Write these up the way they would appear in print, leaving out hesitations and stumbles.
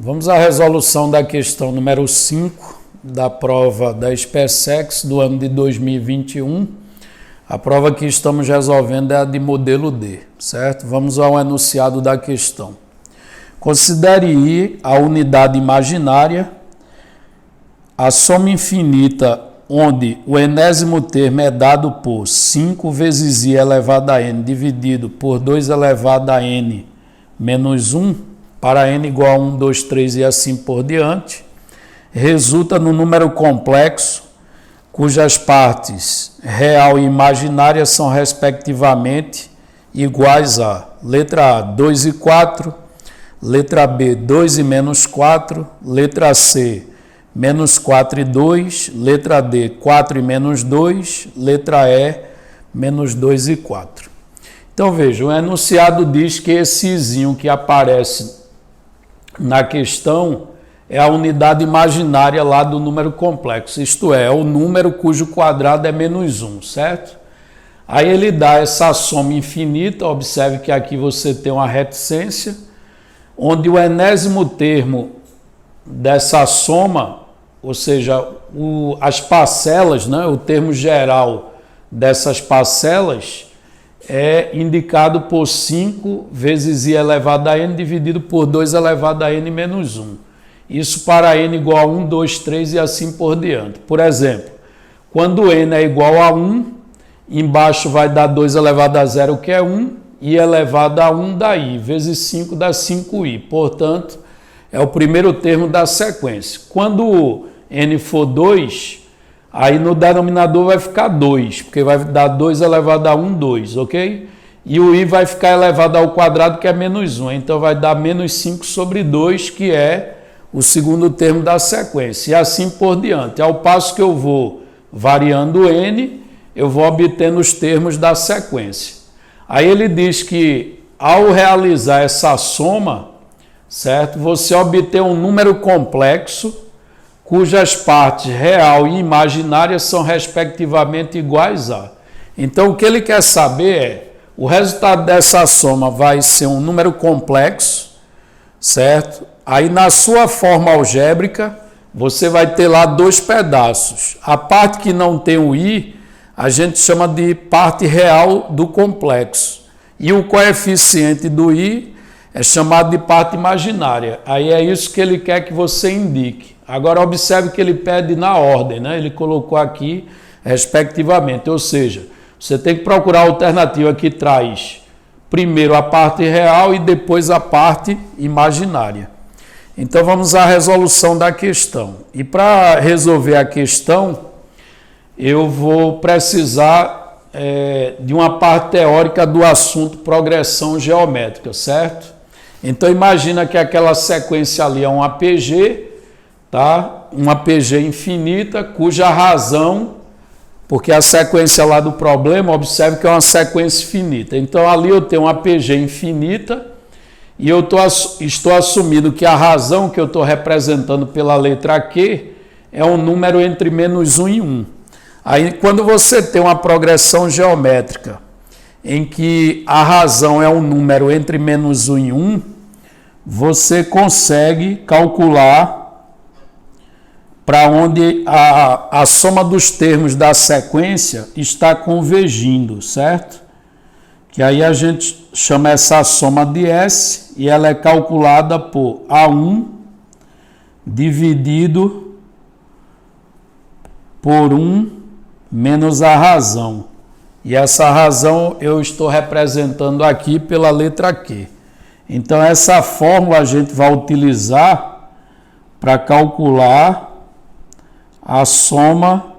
Vamos à resolução da questão número 5 da prova da SpaceX do ano de 2021. A prova que estamos resolvendo é a de modelo D, certo? Vamos ao enunciado da questão. Considere I a unidade imaginária, a soma infinita onde o enésimo termo é dado por 5 vezes I elevado a N dividido por 2 elevado a N menos 1, para N igual a 1, 2, 3 e assim por diante, resulta no número complexo, cujas partes real e imaginária são respectivamente iguais a letra A, 2 e 4, letra B, 2 e menos 4, letra C, menos 4 e 2, letra D, 4 e menos 2, letra E, menos 2 e 4. Então veja, o enunciado diz que esse izinho que aparece na questão é a unidade imaginária lá do número complexo, isto é o número cujo quadrado é menos 1, certo? Aí ele dá essa soma infinita, observe que aqui você tem uma reticência, onde o enésimo termo dessa soma, ou seja, as parcelas, né, o termo geral dessas parcelas é indicado por 5 vezes I elevado a N dividido por 2 elevado a N menos 1. Isso para N igual a 1, 2, 3 e assim por diante. Por exemplo, quando N é igual a 1, embaixo vai dar 2 elevado a 0, que é 1, I elevado a 1 dá I, vezes 5 dá 5I. Portanto, é o primeiro termo da sequência. Quando N for 2, aí no denominador vai ficar 2, porque vai dar 2 elevado a 1, 2, ok? E o I vai ficar elevado ao quadrado, que é menos 1. Então vai dar menos 5 sobre 2, que é o segundo termo da sequência. E assim por diante. Ao passo que eu vou variando N, eu vou obtendo os termos da sequência. Aí ele diz que ao realizar essa soma, certo? Você obtém um número complexo, cujas partes real e imaginária são respectivamente iguais a. Então, o que ele quer saber é, o resultado dessa soma vai ser um número complexo, certo? Aí, na sua forma algébrica, você vai ter lá dois pedaços. A parte que não tem o I, a gente chama de parte real do complexo. E o coeficiente do I é chamado de parte imaginária. Aí é isso que ele quer que você indique. Agora, observe que ele pede na ordem, né? Ele colocou aqui respectivamente, ou seja, você tem que procurar a alternativa que traz primeiro a parte real e depois a parte imaginária. Então, vamos à resolução da questão. E para resolver a questão, eu vou precisar de uma parte teórica do assunto progressão geométrica, certo? Então, imagina que aquela sequência ali é um APG, tá? Uma APG infinita, cuja razão, porque a sequência lá do problema, observe que é uma sequência finita. Então, ali eu tenho uma APG infinita e eu estou assumindo que a razão que eu estou representando pela letra Q é um número entre menos 1 e 1. Aí, quando você tem uma progressão geométrica em que a razão é um número entre menos 1 e 1, você consegue calcular para onde a soma dos termos da sequência está convergindo, certo? Que aí a gente chama essa soma de S e ela é calculada por A1 dividido por 1 menos a razão. E essa razão eu estou representando aqui pela letra Q. Então, essa fórmula a gente vai utilizar para calcular a soma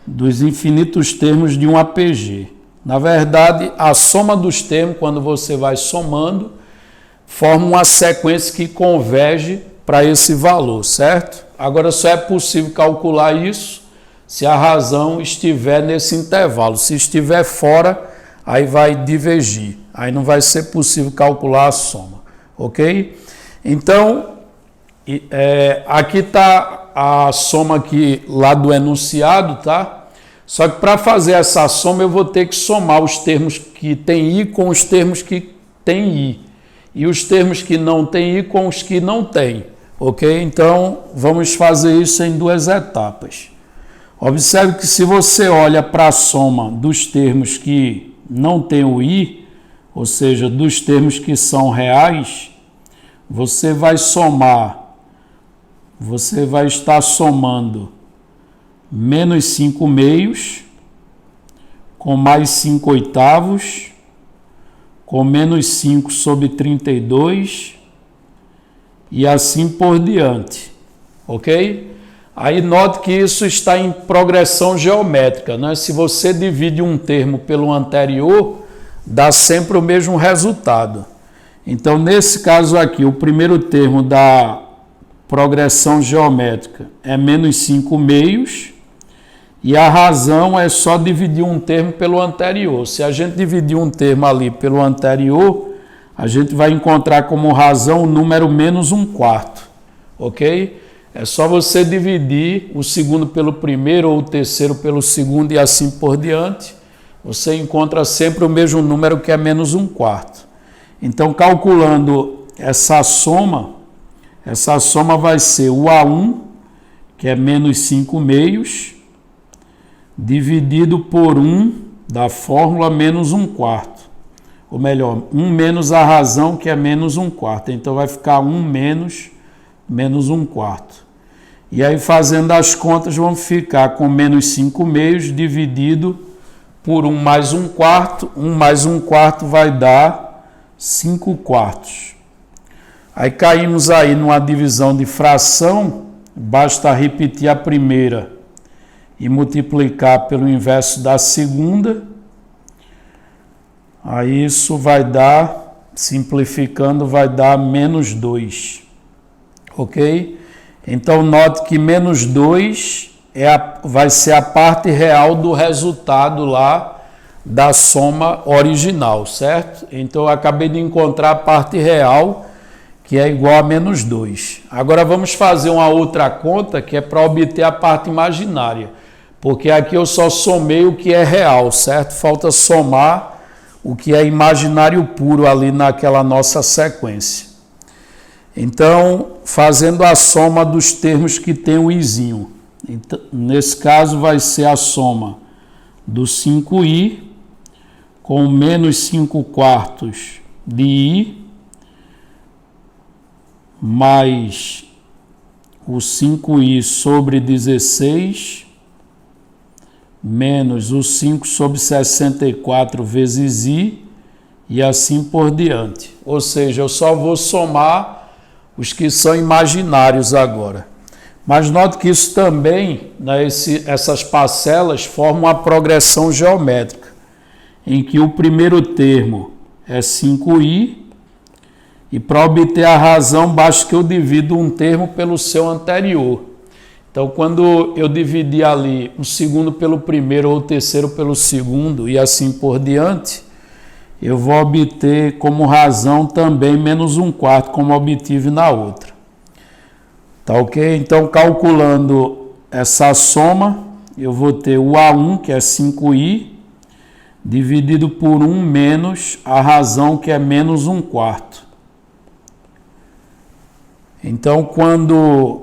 dos infinitos termos de um APG. Na verdade, a soma dos termos, quando você vai somando, forma uma sequência que converge para esse valor, certo? Agora, só é possível calcular isso se a razão estiver nesse intervalo. Se estiver fora, aí vai divergir. Aí não vai ser possível calcular a soma, ok? Então, aqui está a soma aqui lá do enunciado, tá? Só que para fazer essa soma eu vou ter que somar os termos que tem I com os termos que tem I. e os termos que não têm I com os que não têm, ok? Então, vamos fazer isso em duas etapas. Observe que se você olha para a soma dos termos que não tem o I, ou seja, dos termos que são reais, você vai estar somando menos 5 meios, com mais 5 oitavos, com menos 5 sobre 32 e assim por diante, ok? Aí note que isso está em progressão geométrica, né? Se você divide um termo pelo anterior, dá sempre o mesmo resultado. Então, nesse caso aqui, o primeiro termo da progressão geométrica é menos 5 meios, e a razão é só dividir um termo pelo anterior. Se a gente dividir um termo ali pelo anterior, a gente vai encontrar como razão o número menos 1/4, ok? É só você dividir o segundo pelo primeiro ou o terceiro pelo segundo e assim por diante. Você encontra sempre o mesmo número, que é menos 1/4. Então, calculando essa soma vai ser o A1, que é menos 5 meios, dividido por 1 da fórmula menos 1/4. Ou melhor, 1 menos a razão, que é menos 1/4. Então, vai ficar 1 menos 1/4. E aí, fazendo as contas, vamos ficar com menos 5 meios dividido por 1 mais 1/4. 1 mais 1/4 vai dar 5/4. Aí caímos aí numa divisão de fração, basta repetir a primeira e multiplicar pelo inverso da segunda. Aí isso vai dar, simplificando, vai dar menos 2, ok? Então note que menos 2 vai ser a parte real do resultado lá da soma original, certo? Então eu acabei de encontrar a parte real, que é igual a menos 2. Agora vamos fazer uma outra conta, que é para obter a parte imaginária, porque aqui eu só somei o que é real, certo? Falta somar o que é imaginário puro ali naquela nossa sequência. Então, fazendo a soma dos termos que tem o izinho. Então, nesse caso vai ser a soma do 5i com menos 5/4 de i, mais o 5i sobre 16, menos o 5 sobre 64 vezes i, e assim por diante. Ou seja, eu só vou somar os que são imaginários agora. Mas note que isso também, né, essas parcelas formam uma progressão geométrica, em que o primeiro termo é 5i, e para obter a razão, basta que eu divida um termo pelo seu anterior. Então, quando eu dividir ali o segundo pelo primeiro ou o terceiro pelo segundo e assim por diante, eu vou obter como razão também menos 1/4, como obtive na outra. Tá ok? Então, calculando essa soma, eu vou ter o A1, que é 5i, dividido por 1 menos a razão, que é menos 1/4. Então, quando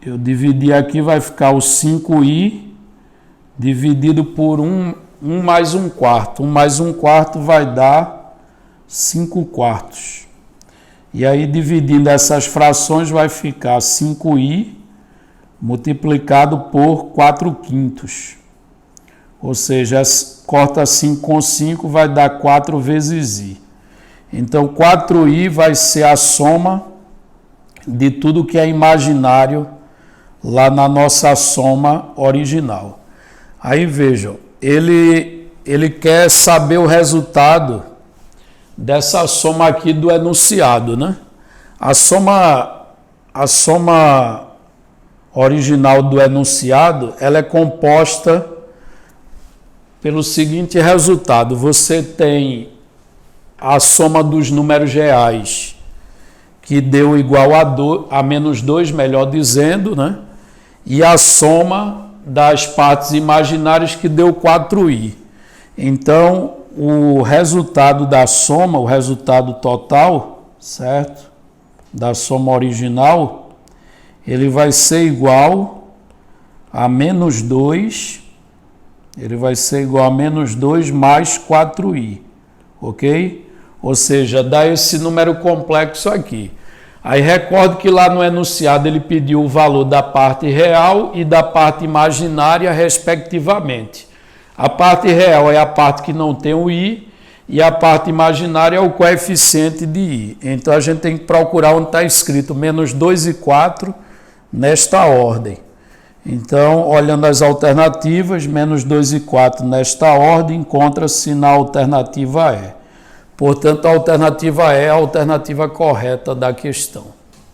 eu dividir aqui, vai ficar o 5i dividido por 1 mais 1/4. 1 mais 1/4 vai dar 5/4. E aí, dividindo essas frações, vai ficar 5i multiplicado por 4/5. Ou seja, corta 5 com 5, vai dar 4 vezes i. Então, 4i vai ser a soma de tudo que é imaginário lá na nossa soma original. Aí vejam, ele quer saber o resultado dessa soma aqui do enunciado, né? A soma original do enunciado, ela é composta pelo seguinte resultado: você tem a soma dos números reais, que deu igual a menos 2, melhor dizendo, né? E a soma das partes imaginárias, que deu 4i. Então, o resultado da soma, o resultado total, certo? Da soma original, ele vai ser igual a menos 2, ele vai ser igual a menos 2 mais 4i, ok? Ou seja, dá esse número complexo aqui. Aí recorde que lá no enunciado ele pediu o valor da parte real e da parte imaginária, respectivamente. A parte real é a parte que não tem o i e a parte imaginária é o coeficiente de i. Então a gente tem que procurar onde está escrito menos 2 e 4 nesta ordem. Então, olhando as alternativas, menos 2 e 4 nesta ordem, encontra-se na alternativa E. Portanto, a alternativa E é a alternativa correta da questão.